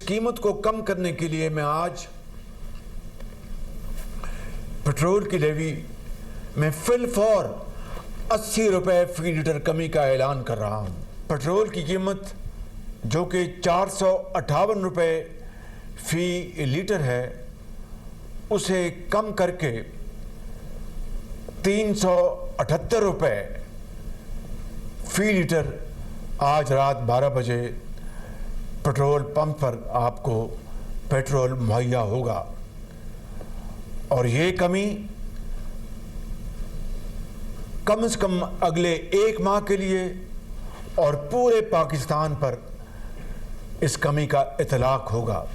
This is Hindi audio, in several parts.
कीमत को कम करने के लिए मैं आज पेट्रोल की लेवी में फिल फॉर 80 रुपये फी लीटर कमी का ऐलान कर रहा हूँ। पेट्रोल की कीमत जो कि 458 रुपये फी लीटर है, उसे कम करके 378 रुपये फी लीटर आज रात 12 बजे पेट्रोल पंप पर आपको पेट्रोल मुहैया होगा। और ये कमी कम से कम अगले 1 माह के लिए और पूरे पाकिस्तान पर इस कमी का इतलाक होगा।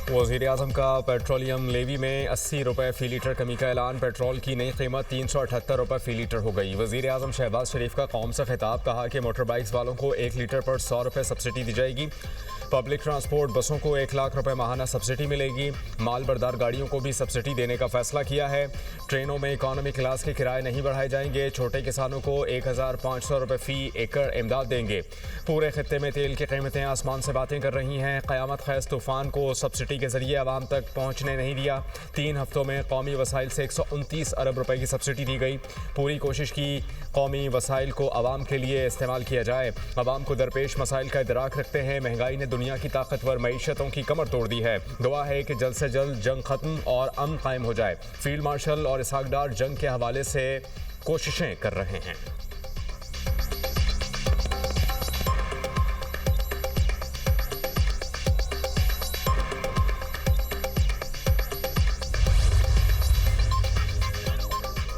वज़ीर-ए-आज़म का पेट्रोलियम लेवी में 80 रुपये फ़ी लीटर कमी का ऐलान। पेट्रोल की नई कीमत 378 रुपये फ़ी लीटर हो गई। वज़ीर-ए-आज़म शहबाज शरीफ का कौम से खिताब, कहा कि मोटर बाइक्स वालों को 1 लीटर पर 100 रुपये सब्सिडी दी जाएगी। पब्लिक ट्रांसपोर्ट बसों को 1 लाख रुपये माहाना सब्सिडी मिलेगी। माल बरदार गाड़ियों को भी सब्सिडी देने का फैसला किया है। ट्रेनों में इकॉनमी क्लास के किराए नहीं बढ़ाए जाएंगे। छोटे किसानों को 1500 रुपये फ़ी एकड़ इमदाद देंगे। पूरे खित्ते में तेल की कीमतें आसमान से बातें कर रही हैं। क़यामत ख़ैज़ तूफ़ान को सब्सिडी के जरिए आवाम तक पहुँचने नहीं दिया। 3 हफ्तों में कौमी वसाइल से 129 अरब रुपए की सब्सिडी दी गई। पूरी कोशिश की कौमी वसाइल को आवाम के लिए इस्तेमाल किया जाए। आवाम को दरपेश मसाइल का इदराक रखते हैं। महंगाई ने दुनिया की ताकतवर मईशतों की कमर तोड़ दी है। दुआ है कि जल्द से जल्द जंग खत्म और अमन कायम हो जाए। फील्ड मार्शल और इसहाक डार जंग के हवाले से कोशिशें कर रहे हैं।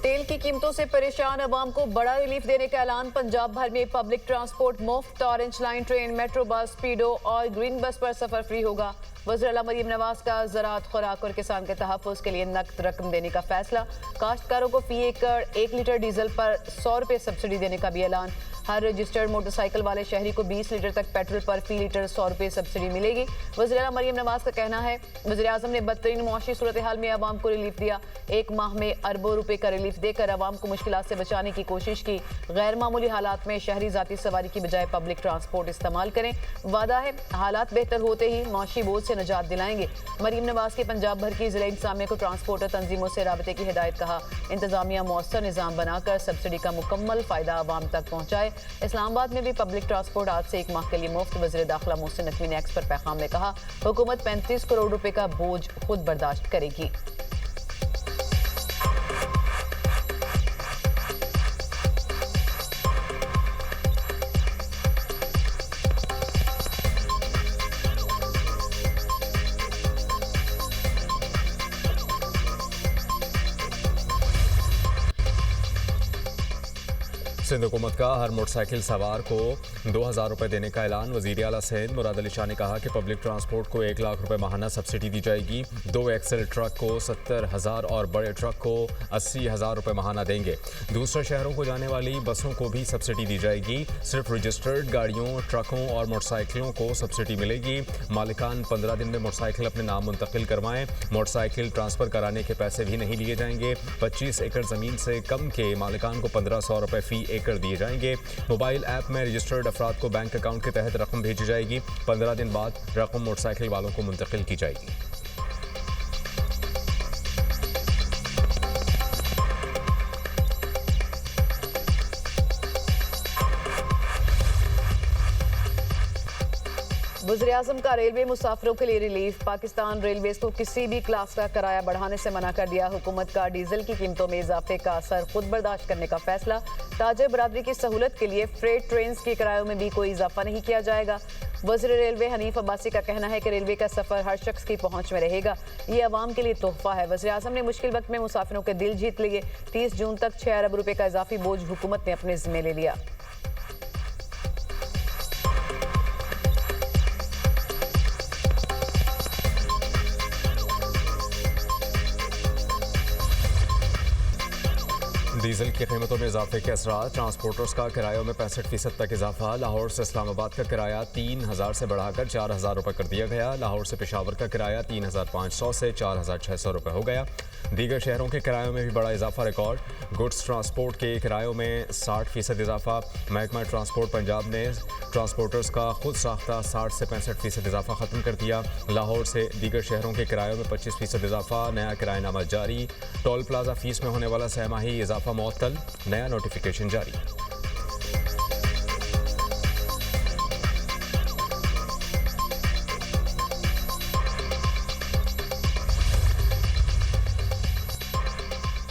तेल की कीमतों से परेशान अवाम को बड़ा रिलीफ देने का ऐलान। पंजाब भर में पब्लिक ट्रांसपोर्ट मुफ्त। Orange line train, metro bus, Speedo और ग्रीन बस पर सफर फ्री होगा। वज़ीर आला मरीम नवाज का ज़राअत, खुराक और किसान के तहफ़्फ़ुज़ के लिए नकद रकम देने का फैसला। काश्तकारों को फी एकड़ 1 लीटर डीजल पर 100 रुपये सब्सिडी देने का भी ऐलान। हर रजिस्टर्ड मोटरसाइकिल वाले शहरी को 20 लीटर तक पेट्रोल पर फी लीटर 100 रुपये सब्सिडी मिलेगी। वज़ीर आला मरीम नवाज का कहना है, वज़ीर आज़म ने बदतरीन मुआशी सूरत हाल में आवाम को रिलीफ दिया। 1 माह में अरबों रुपए का रिलीफ देकर आवाम को मुश्किलात से बचाने की कोशिश की। गैर मामूली हालात में शहरी जाती सवारी की बजाय पब्लिक ट्रांसपोर्ट इस्तेमाल करें। वादा है हालात बेहतर होते ही मुआशी बोझ से निजात दिलाएंगे। मरीम नवाज के पंजाब भर की ज़िला इंतज़ामिया को ट्रांसपोर्टर तंजीमों से राबते की हिदायत, कहा इंतज़ामिया मौसर निज़ाम बनाकर सब्सिडी का मुकम्मल फ़ायदा आवाम तक पहुँचाए। इस्लामाबाद में भी पब्लिक ट्रांसपोर्ट आज से 1 माह के लिए मुफ्त। वज़ीर दाखिला मोहसिन नकवी ने एक्स पर पैगाम में कहा, हुकूमत 35 करोड़ रुपए का बोझ खुद बर्दाश्त करेगी। सिंध हुकूमत का हर मोटरसाइकिल सवार को 2000 रुपये देने का ऐलान। वज़ीर आला सिंध मुराद अली शाह ने कहा कि पब्लिक ट्रांसपोर्ट को 1 लाख रुपये माहाना सब्सिडी दी जाएगी। 2 एक्सेल ट्रक को 70,000 और बड़े ट्रक को 80,000 रुपये माहाना देंगे। दूसरे शहरों को जाने वाली बसों को भी सब्सिडी दी जाएगी। सिर्फ रजिस्टर्ड गाड़ियों, ट्रकों और मोटरसाइकिलों को सब्सिडी मिलेगी। मालिकान 15 दिन में मोटरसाइकिल अपने नाम मुंतकिल करवाएं। मोटरसाइकिल ट्रांसफ़र कराने के पैसे भी नहीं लिए जाएंगे। 25 एकड़ ज़मीन से कम के मालिकान को 1500 रुपये फ़ी एकड़ दिए जाएंगे। मोबाइल ऐप में रजिस्टर्ड अफराद को बैंक अकाउंट के तहत रकम भेजी जाएगी। 15 दिन बाद रकम मोटरसाइकिल वालों को मुंतकिल की जाएगी। वज़ीर-ए-आज़म का रेलवे मुसाफिरों के लिए रिलीफ। पाकिस्तान रेलवेज को किसी भी क्लास का किराया बढ़ाने से मना कर दिया। हुकूमत का डीजल की कीमतों में इजाफे का असर खुद बर्दाश्त करने का फैसला। ताजर बरादरी की सहूलत के लिए फ्रेट ट्रेन के किरायों में भी कोई इजाफा नहीं किया जाएगा। वज़ीर रेलवे हनीफ अब्बासी का कहना है कि रेलवे का सफ़र हर शख्स की पहुँच में रहेगा। ये अवाम के लिए तोहफा है। वज़ीर-ए-आज़म ने मुश्किल वक्त में मुसाफिरों के दिल जीत लिए। 30 जून तक 6 अरब रुपए का इजाफी बोझ हुकूमत ने अपने ज़िम्मे ले लिया। डीजल की कीमतों में इजाफे के असरात, ट्रांसपोर्टर्स का किरायों में 65% तक इजाफा। लाहौर से इस्लामाबाद का किराया 3000 से बढ़ाकर 4000 रुपये कर दिया गया। लाहौर से पेशावर का किराया 3500 से 4600 रुपये हो गया। दीगर शहरों के किरायों में भी बड़ा इजाफा रिकॉर्ड। गुड्स ट्रांसपोर्ट के किरायों में 60% इजाफा। महकमा ट्रांसपोर्ट पंजाब ने ट्रांसपोर्टर्स का खुद साख्ता 60 से 65% इजाफा ख़त्म कर दिया। लाहौर से दीगर शहरों के किरायों में 25% इजाफा। नया किरायानामा जारी। टोल प्लाजा फीस में होने वाला सहमाही इजाफा मुअत्तल, नया नोटिफिकेशन जारी।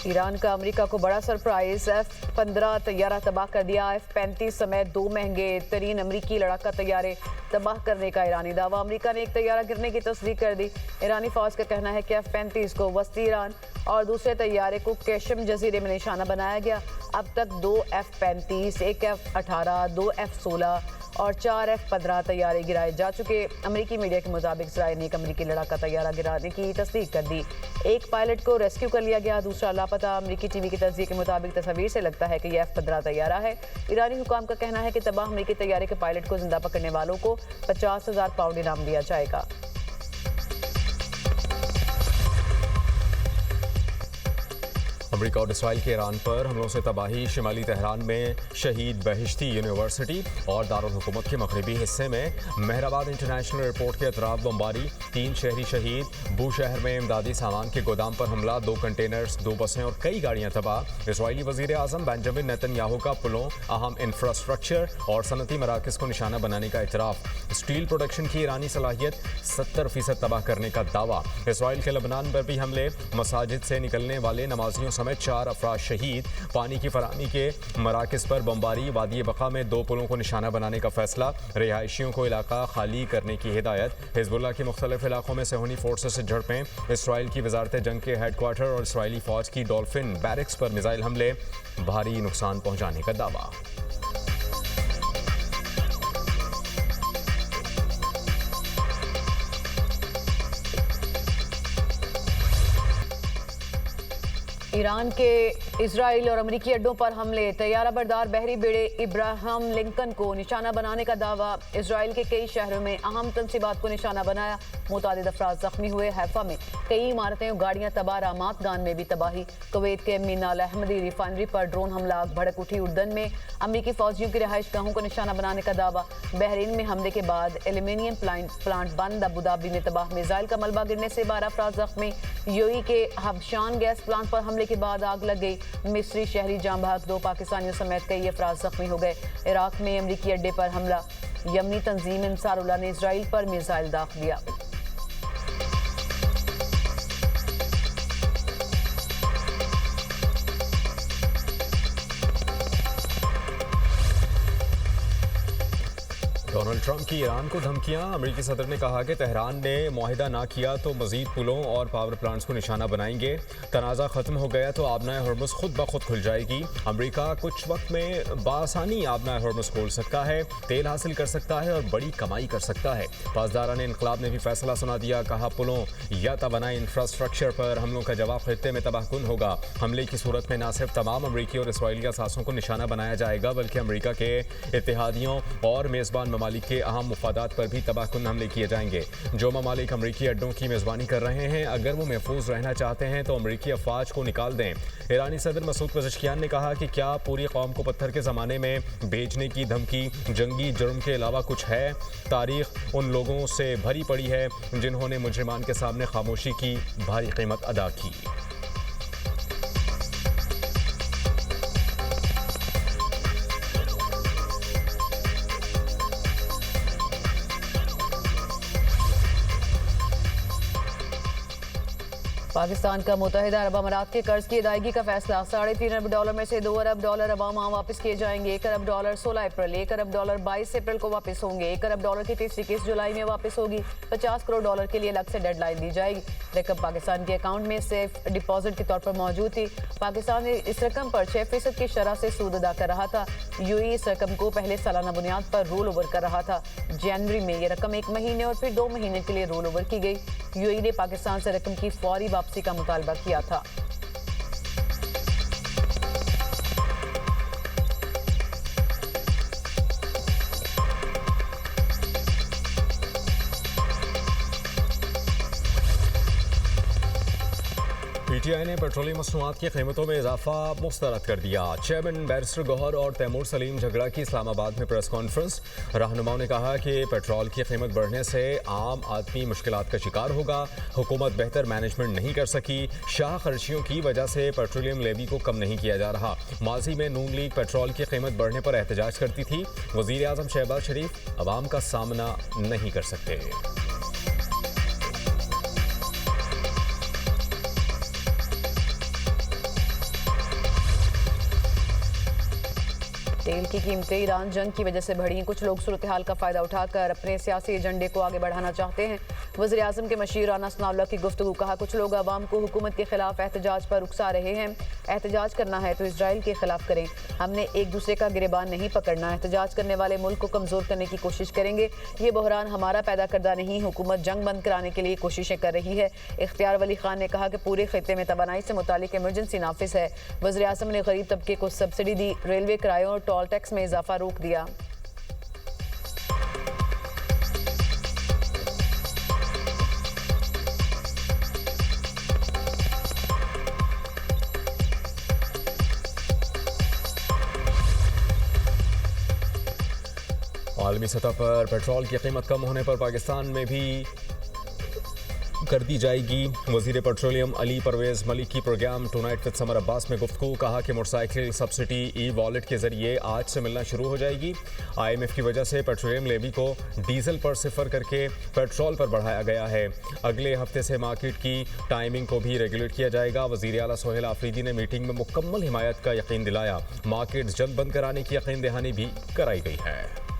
ईरान का अमेरिका को बड़ा सरप्राइज, F-15 तैयारा तबाह कर दिया। F-35 समेत 2 महंगे तरीन अमरीकी लड़ाका तैयारे तबाह करने का ईरानी दावा। अमेरिका ने एक तैयारा गिरने की तस्दीक कर दी। ईरानी फौज का कहना है कि F-35 को वस्ती ईरान और दूसरे तैयारे को केशम जजीरे में निशाना बनाया गया। अब तक 2 F-35, 1 F-18, 2 F-16 और 4 F-15 तैयारे गिराए जा चुके। अमेरिकी मीडिया के मुताबिक इसराइल ने एक अमेरिकी लड़ाका तैयारा गिराने की तस्दीक कर दी। एक पायलट को रेस्क्यू कर लिया गया, दूसरा लापता। अमेरिकी टीवी की तस्दीक के मुताबिक तस्वीर से लगता है कि यह F-15 तैयारा है। ईरानी हुकाम का कहना है कि तबाह अमेरिकी तैयारे के पायलट को जिंदा पकड़ने वालों को 50,000 पाउंड इनाम दिया जाएगा। अमेरिका और इसराइल के ईरान पर हमलों से तबाही। शिमाली तेहरान में शहीद बहिश्ती यूनिवर्सिटी और दारुल हुकूमत के मगरबी हिस्से में मेहराबाद इंटरनेशनल एयरपोर्ट के अतराफ बमबारी, 3 शहरी शहीद। बू शहर में इमदादी सामान के गोदाम पर हमला, 2 कंटेनर्स, 2 बसें और कई गाड़ियां तबाह। इसराइली वजीर आजम बेंजामिन नेतन्याहू का पुलों, अहम इंफ्रास्ट्रक्चर और सनती मराकज़ को निशाना बनाने का इतराफ़। स्टील प्रोडक्शन की ईरानी सलाहियत 70% तबाह करने का दावा। इसराइल के लबनान पर भी हमले, मसाजिद से निकलने वाले नमाजियों समेत 4 अफराद शहीद। पानी की फराहमी के मराकज़ पर बमबारी, वादी बका में 2 पुलों को निशाना बनाने का फैसला। रिहायशियों को इलाका खाली करने की हिदायत। हिजबुल्लाह के मुख्तलिफ इलाकों में सेहूनी फोर्सेस से झड़पें। इसराइल की वजारत जंग के हेडक्वार्टर और इसराइली फौज की डॉल्फिन बैरिक्स पर मिसाइल हमले, भारी नुकसान पहुंचाने का दावा। ईरान के इजराइल और अमेरिकी अड्डों पर हमले, तैयारा बरदार बहरी बेड़े इब्राहिम लिंकन को निशाना बनाने का दावा। इजराइल के कई शहरों में अहम तंसीबात को निशाना बनाया, मुतादिद अफराद जख्मी हुए। हैफा में कई इमारतें और गाड़ियां तबाह, रामात गान में भी तबाही। कुवैत के मीना अल अहमदी रिफाइनरी पर ड्रोन हमला, भड़क उठी। उर्दन में अमेरिकी फौजियों की रिहाइश गाहों को निशाना बनाने का दावा। बहरीन में हमले के बाद एल्यूमिनियम प्लांट बंद। अबूधाबी में तबाह मिसाइल का मलबा गिरने से 12 अफराद जख्मी। यूएई के हबशान गैस प्लांट पर हमले के बाद आग लग गई, मिस्री शहरी जाम बहक, 2 पाकिस्तानियों समेत कई अफराद जख्मी हो गए। इराक में अमरीकी अड्डे पर हमला, यमनी तंजीम अंसारुल्लाह ने इसराइल पर मिसाइल दाग दिया। डोनाल्ड ट्रंप की ईरान को धमकियां। अमेरिकी सदर ने कहा कि तेहरान ने मुआहिदा ना किया तो मजीद पुलों और पावर प्लांट्स को निशाना बनाएंगे। तनाज़ा खत्म हो गया तो आबनाए हॉर्मुज़ खुद ब खुद खुल जाएगी। अमेरिका कुछ वक्त में बासानी आबनाए हॉर्मुज़ खोल सकता है, तेल हासिल कर सकता है और बड़ी कमाई कर सकता है। पासदारान इनकलाब ने भी फैसला सुना दिया। कहा पुलों या तवानाई इंफ्रास्ट्रक्चर पर हमलों का जवाब खित्ते में तबाहकुन होगा। हमले की सूरत में न सिर्फ तमाम अमरीकी और इसराइली असासों को निशाना बनाया जाएगा, बल्कि अमरीका के इत्तेहादियों और मेज़बान ममालिक के अहम मुफादात पर भी तबाहकुन हमले किए जाएंगे। जो ममालिक अमरीकी अड्डों की मेज़बानी कर रहे हैं, अगर वो महफूज रहना चाहते हैं तो अमरीकी अफवाज को निकाल दें। ईरानी सदर मसूद पज़ेश्कियान ने कहा कि क्या पूरी कौम को पत्थर के ज़माने में भेजने की धमकी जंगी जुर्म के अलावा कुछ है? तारीख उन लोगों से भरी पड़ी है जिन्होंने मुजरिमान के सामने खामोशी की भारी कीमत अदा की। पाकिस्तान का मुत्तहिदा अरब अमारात के कर्ज की अदायगी का फैसला। $3.5 अरब में से $2 अरब अवाम वापस किए जाएंगे। $1 अरब 16 अप्रैल, $1 अरब 22 अप्रैल को वापस होंगे। $1 अरब की तीसरी किस्त जुलाई में वापस होगी। $50 करोड़ के लिए अलग से डेडलाइन दी जाएगी। रकम पाकिस्तान के अकाउंट में सेफ डिपॉजिट के तौर पर मौजूद थी। पाकिस्तान इस रकम पर 6% की शरह से सूद अदा कर रहा था। यूएई इस रकम को पहले सालाना बुनियाद पर रोल ओवर कर रहा था। जनवरी में ये रकम 1 महीने और फिर 2 महीने के लिए रोल ओवर की गई। यूएई ने पाकिस्तान से रकम की फौरी वापसी का मुतालबा किया था। पीटीआई ने पेट्रोलियम मसनूआत की कीमतों में इजाफा मुस्तरद कर दिया। चेयरमैन बैरिस्टर गौहर और तैमूर सलीम झगड़ा की इस्लामाबाद में प्रेस कॉन्फ्रेंस। रहनुमाओं ने कहा कि पेट्रोल की कीमत बढ़ने से आम आदमी मुश्किलात का शिकार होगा। हुकूमत बेहतर मैनेजमेंट नहीं कर सकी। शाह खर्चियों की वजह से पेट्रोलियम लेवी को कम नहीं किया जा रहा। माजी में नून लीग पेट्रोल की कीमत बढ़ने पर एहतजाज करती थी। वज़ीर आज़म शहबाज शरीफ अवाम का सामना नहीं कर सकते। तेल की कीमतें ईरान जंग की वजह से बढ़ी। कुछ लोग सूरत हाल का फायदा उठाकर अपने सियासी एजेंडे को आगे बढ़ाना चाहते हैं। वज़ीर आज़म के मशीर राना सनाउल्लाह की गुफ्तगू। कहा, कुछ लोग अवाम को हुकूमत के खिलाफ एहतजाज पर उकसा रहे हैं। एहतजाज करना है तो इसराइल के खिलाफ करें। हमने एक दूसरे का गिरबान नहीं पकड़ना। एहतजाज करने वाले मुल्क को कमज़ोर करने की कोशिश करेंगे। ये बहरान हमारा पैदा करदा नहीं। हुकूमत जंग बंद कराने के लिए कोशिशें कर रही है। इख्तियार वली खान ने कहा कि पूरे खित्ते में तवानाई से मुतालिक इमरजेंसी नाफिज है। वज़ीर आज़म ने गरीब तबके को सब्सिडी दी। रेलवे किरायों और टोल टैक्स में इजाफा रोक दिया। आलमी सतह पर पेट्रोल की कीमत कम होने पर पाकिस्तान में भी कर दी जाएगी। वज़ीर पेट्रोलियम अली परवेज़ मलिक की programme tonight with Samar Abbas में गुफ्तगू। कहा कि मोटरसाइकिल सब्सिडी ई वॉलेट के जरिए आज से मिलना शुरू हो जाएगी। IMF की वजह से पेट्रोलियम लेवी को डीजल पर सिफर करके पेट्रोल पर बढ़ाया गया है। अगले हफ्ते से मार्केट की टाइमिंग को भी रेगुलेट किया जाएगा। वज़ीर आला सोहेल आफरीदी ने मीटिंग में मुकम्मल हिमायत का यकीन दिलाया। मार्केट जल्द बंद कराने की यकीन दहानी भी कराई गई है।